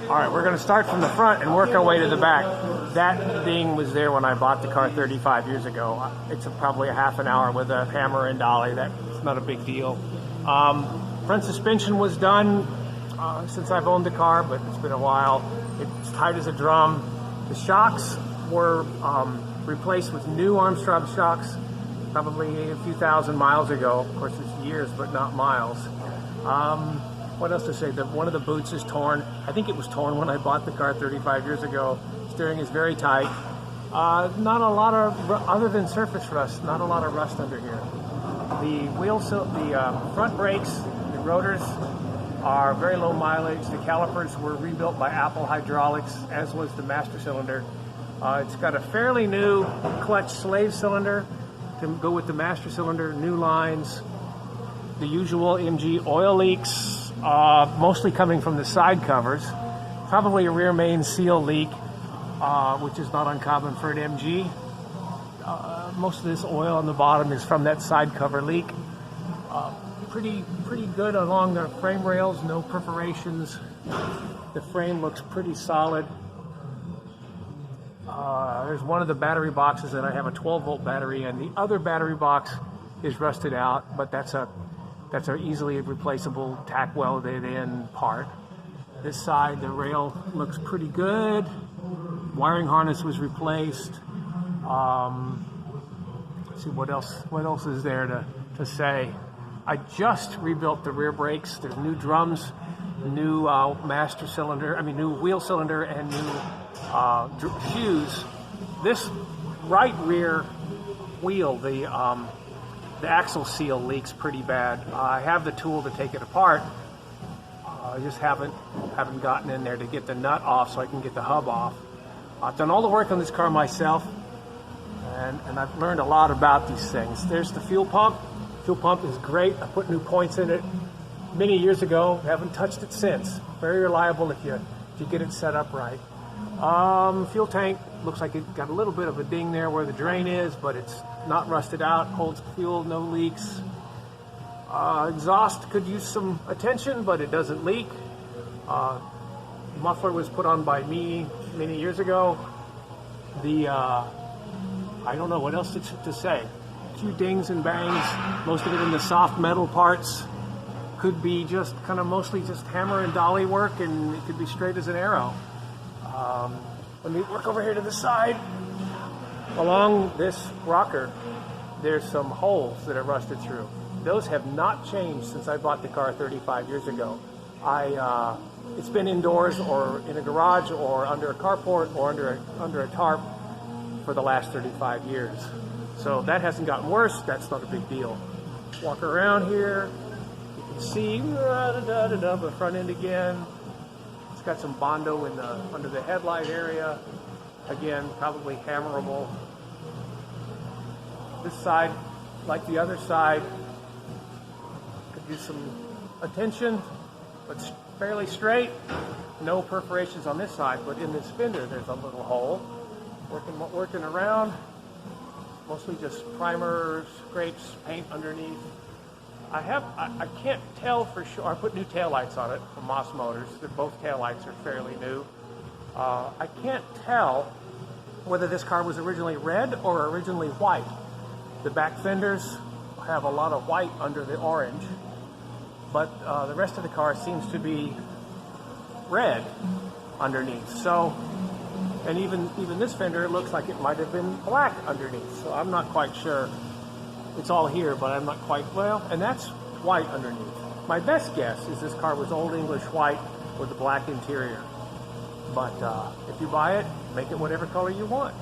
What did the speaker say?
All right, we're going to start from the front and work our way to the back. That ding was there when I bought the car 35 years ago. It's probably a half an hour with a hammer and dolly. That's not a big deal. Front suspension was done since I've owned the car, but it's been a while. It's tight as a drum. The shocks were replaced with new Armstrong shocks probably a few thousand miles ago. Of course, it's years, but not miles. What else to say? One of the boots is torn. I think it was torn when I bought the car 35 years ago. Steering is very tight. Not a lot of, other than surface rust, not a lot of rust under here. The front brakes, the rotors are very low mileage. The calipers were rebuilt by Apple Hydraulics, as was the master cylinder. It's got a fairly new clutch slave cylinder to go with the master cylinder, new lines, the usual MG oil leaks, mostly coming from the side covers. Probably a rear main seal leak, which is not uncommon for an MG. Most of this oil on the bottom is from that side cover leak. Pretty good along the frame rails, no perforations. The frame looks pretty solid. There's one of the battery boxes that I have a 12-volt battery in. The other battery box is rusted out, but that's an easily replaceable tack welded in part. This side, the rail looks pretty good. Wiring harness was replaced. Let's see what else is there to say. I just rebuilt the rear brakes. There's new drums, new master cylinder, new wheel cylinder, and new shoes. This right rear wheel, the axle seal leaks pretty bad. I have the tool to take it apart. I just haven't gotten in there to get the nut off so I can get the hub off. I've done all the work on this car myself, and I've learned a lot about these things. There's the fuel pump. Fuel pump is great. I put new points in it many years ago. Haven't touched it since. Very reliable if you get it set up right. Fuel tank looks like it got a little bit of a ding there where the drain is, but it's not rusted out. Holds fuel, no leaks. Exhaust could use some attention, but it doesn't leak. Muffler was put on by me many years ago. I don't know what else to say. A few dings and bangs, most of it in the soft metal parts. Could be just kind of mostly just hammer and dolly work, and it could be straight as an arrow. Let me work over here to the side. Along this rocker, there's some holes that are rusted through. Those have not changed since I bought the car 35 years ago. It's been indoors or in a garage or under a carport or under a tarp for the last 35 years. So that hasn't gotten worse. That's not a big deal. Walk around here. You can see the front end again. It's got some Bondo under the headlight area. Again, probably hammerable. This side, like the other side, could use some attention, but it's fairly straight. No perforations on this side, but in this fender there's a little hole. Working around, mostly just primer, scrapes, paint underneath. I can't tell for sure. I put new taillights on it from Moss Motors. Both taillights are fairly new. I can't tell whether this car was originally red or originally white. The back fenders have a lot of white under the orange, but the rest of the car seems to be red underneath. So, and even this fender, it looks like it might have been black underneath. So I'm not quite sure. It's all here, but I'm not quite, well, and that's white underneath. My best guess is this car was Old English white with a black interior. But if you buy it, make it whatever color you want.